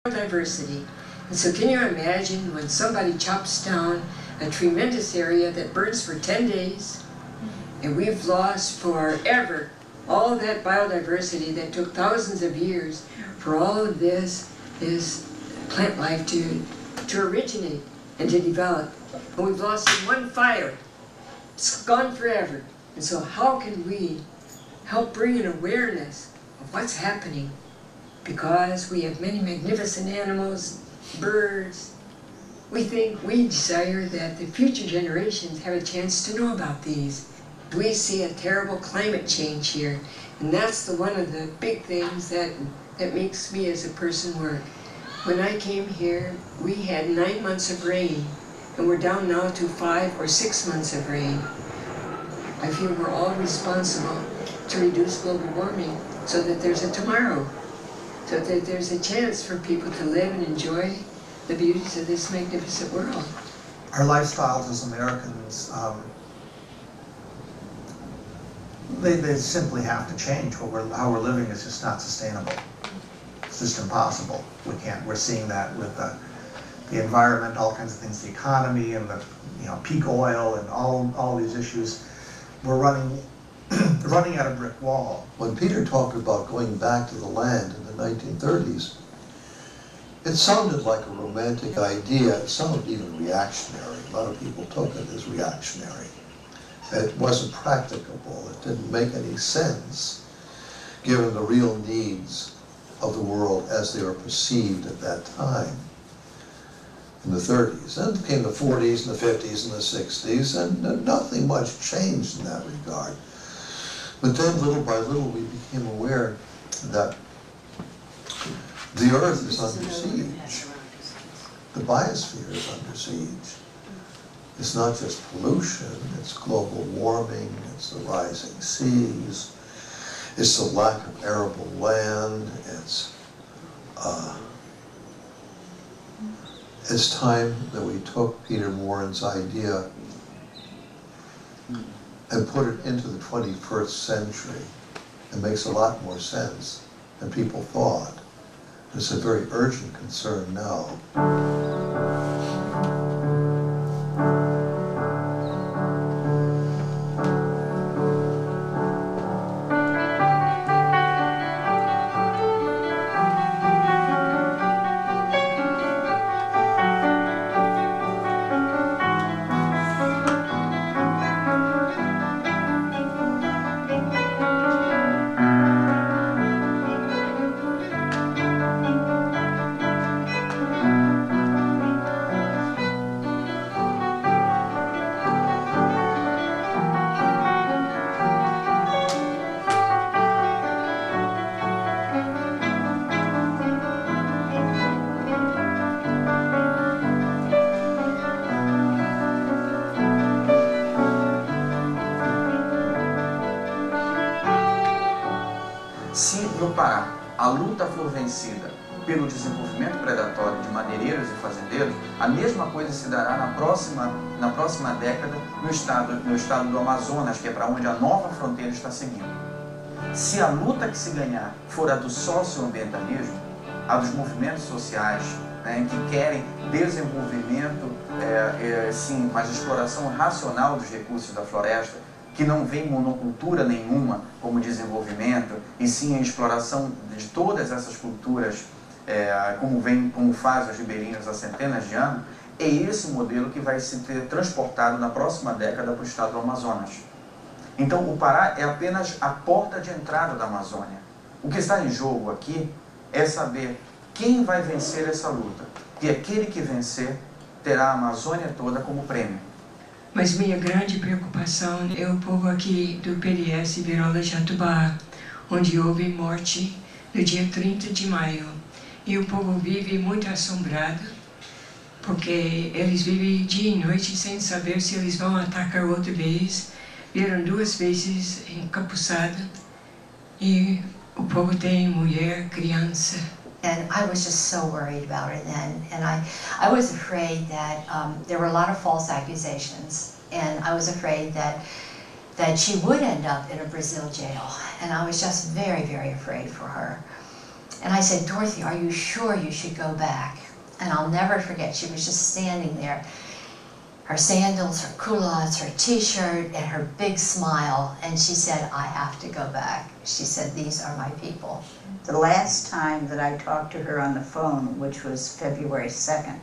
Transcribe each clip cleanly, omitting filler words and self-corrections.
Diversity. And so can you imagine when somebody chops down a tremendous area that burns for 10 days, and we've lost forever all that biodiversity that took thousands of years for all of this plant life to originate and to develop. And we've lost in one fire. It's gone forever. And so how can we help bring an awareness of what's happening? Because we have many magnificent animals, birds. We desire that the future generations have a chance to know about these. We see a terrible climate change here, and that's one of the big things that makes me as a person work. When I came here, we had 9 months of rain, and we're down now to 5 or 6 months of rain. I feel we're all responsible to reduce global warming so that there's a tomorrow, so that there's a chance for people to live and enjoy the beauties of this magnificent world. Our lifestyles as Americans, they simply have to change. How we're living is just not sustainable. It's just impossible. We're seeing that with the environment, all kinds of things, the economy and the peak oil and all these issues. We're running at a brick wall. When Peter talked about going back to the land in the 1930s, it sounded like a romantic idea. It sounded even reactionary. A lot of people took it as reactionary. It wasn't practicable. It didn't make any sense given the real needs of the world as they were perceived at that time in the 30s. And came the 40s and the 50s and the 60s, and nothing much changed in that regard. But then little by little we became aware that the earth is under siege. The biosphere is under siege. It's not just pollution, it's global warming, it's the rising seas, it's the lack of arable land, it's time that we took Peter Morin's idea and put it into the 21st century. It makes a lot more sense than people thought. It's a very urgent concern now. Vencida pelo desenvolvimento predatório de madeireiros e fazendeiros, a mesma coisa se dará na próxima década no estado do Amazonas, que é para onde a nova fronteira está seguindo. Se a luta que se ganhar for a do socioambientalismo, a dos movimentos sociais, que querem desenvolvimento, sim, mas exploração racional dos recursos da floresta, que não vem monocultura nenhuma como desenvolvimento, e sim a exploração de todas essas culturas, como fazem os ribeirinhos há centenas de anos, é esse modelo que vai ser transportado na próxima década para o estado do Amazonas. Então o Pará é apenas a porta de entrada da Amazônia. O que está em jogo aqui é saber quem vai vencer essa luta, e aquele que vencer terá a Amazônia toda como prêmio. Mas minha grande preocupação é o povo aqui do PDS Virola Jatubá, onde houve morte no dia 30 de maio. E o povo vive muito assombrado, porque eles vivem dia e noite sem saber se eles vão atacar outra vez. Vieram 2 vezes encapuçados, e o povo tem mulher, criança. And I was just so worried about it then, and I was afraid that there were a lot of false accusations, and I was afraid that she would end up in a Brazil jail, and I was just very, very afraid for her. And I said, Dorothy, are you sure you should go back? And I'll never forget, she was just standing there, her sandals, her culottes, her t-shirt, and her big smile. And she said, I have to go back. She said, these are my people. The last time that I talked to her on the phone, which was February 2nd,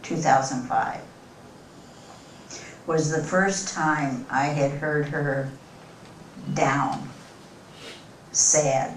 2005, was the first time I had heard her down, sad,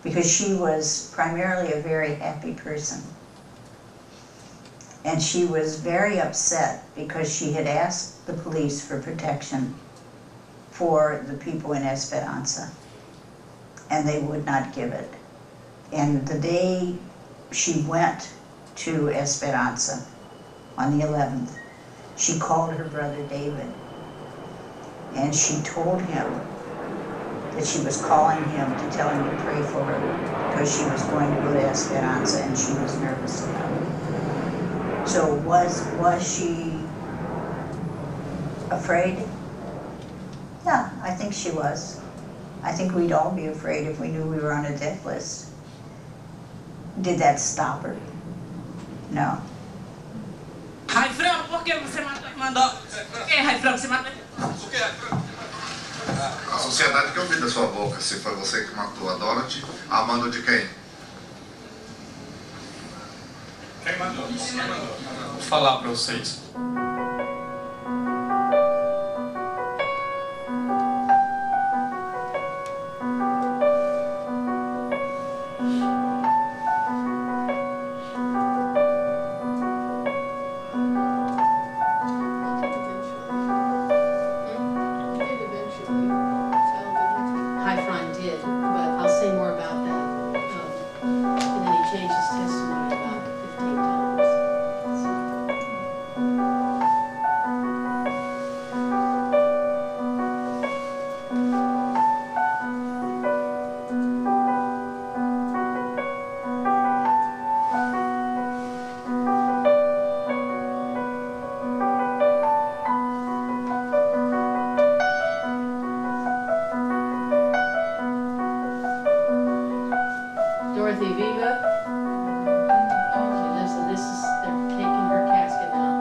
because she was primarily a very happy person. And she was very upset because she had asked the police for protection for the people in Esperanza, and they would not give it. And the day she went to Esperanza, on the 11th, she called her brother David, and she told him that she was calling him to tell him to pray for her because she was going to go to Esperanza and she was nervous about it. So was she afraid? Yeah, I think she was. I think we'd all be afraid if we knew we were on a death list. Did that stop her? No. Raifran, por que você mandou? Por que, Raifran, você mandou? A sociedade que eu vi da sua boca, se foi você que matou a Dorothy, a mando de quem? Quem mandou? Vou falar para vocês. Dorothy Viva. Okay, listen, this is, they're taking her casket now.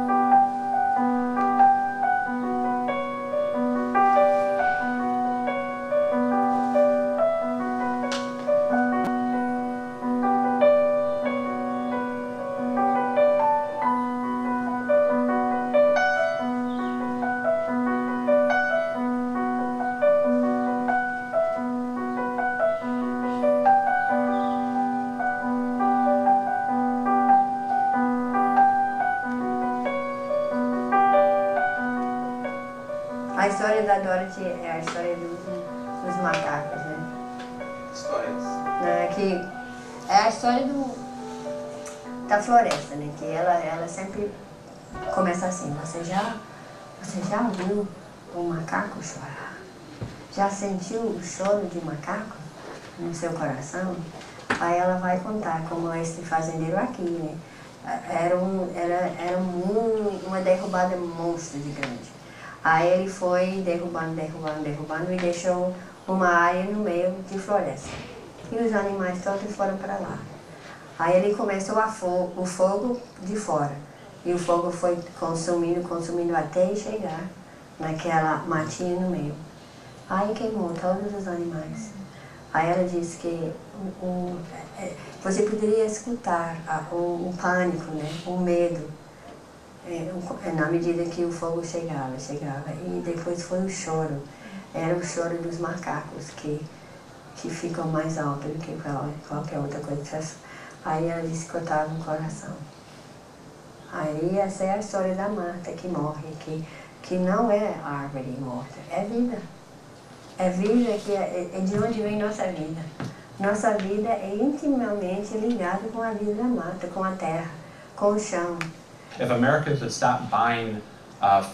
A história da Dorothy é a história dos macacos, né? Histórias. Que é a história da floresta, né? Que ela sempre começa assim, você já ouviu um macaco chorar? Já sentiu o choro de um macaco no seu coração? Aí ela vai contar como esse fazendeiro aqui, né? Era uma derrubada monstro de grande. Aí ele foi derrubando e deixou uma área no meio de floresta. E os animais todos foram para lá. Aí ele começou o fogo de fora. E o fogo foi consumindo até chegar naquela matinha no meio. Aí queimou todos os animais. Aí ela disse que você poderia escutar o pânico, né? O medo. Na medida que o fogo chegava. E depois foi o choro. Era o choro dos macacos, que ficam mais alto do que qualquer outra coisa. Aí ela disse que cortava o coração. Aí essa é a história da Marta, que morre, que não é árvore morta, é vida. É vida que é de onde vem nossa vida. Nossa vida é intimamente ligada com a vida da Marta, com a terra, com o chão. If America could stop buying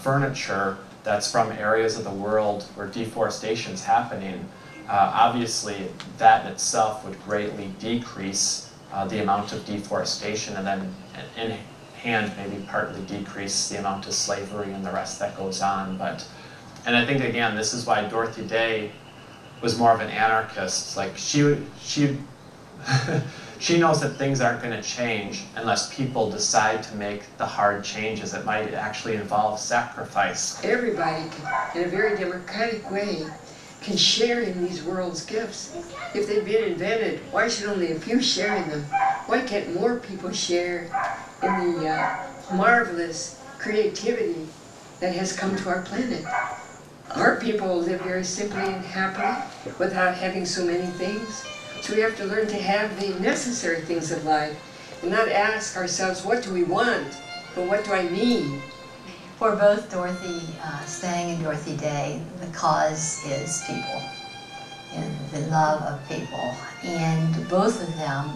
furniture that's from areas of the world where deforestation is happening, obviously that in itself would greatly decrease the amount of deforestation, and then in hand maybe partly decrease the amount of slavery and the rest that goes on. And I think again, this is why Dorothy Day was more of an anarchist. Like she She knows that things aren't going to change unless people decide to make the hard changes that might actually involve sacrifice. Everybody can, in a very democratic way, can share in these world's gifts. If they've been invented, why should only a few share in them? Why can't more people share in the marvelous creativity that has come to our planet? Our people live very simply and happily without having so many things. So we have to learn to have the necessary things of life and not ask ourselves, what do we want, but what do I need? For both Dorothy Stang and Dorothy Day, the cause is people, and the love of people. And both of them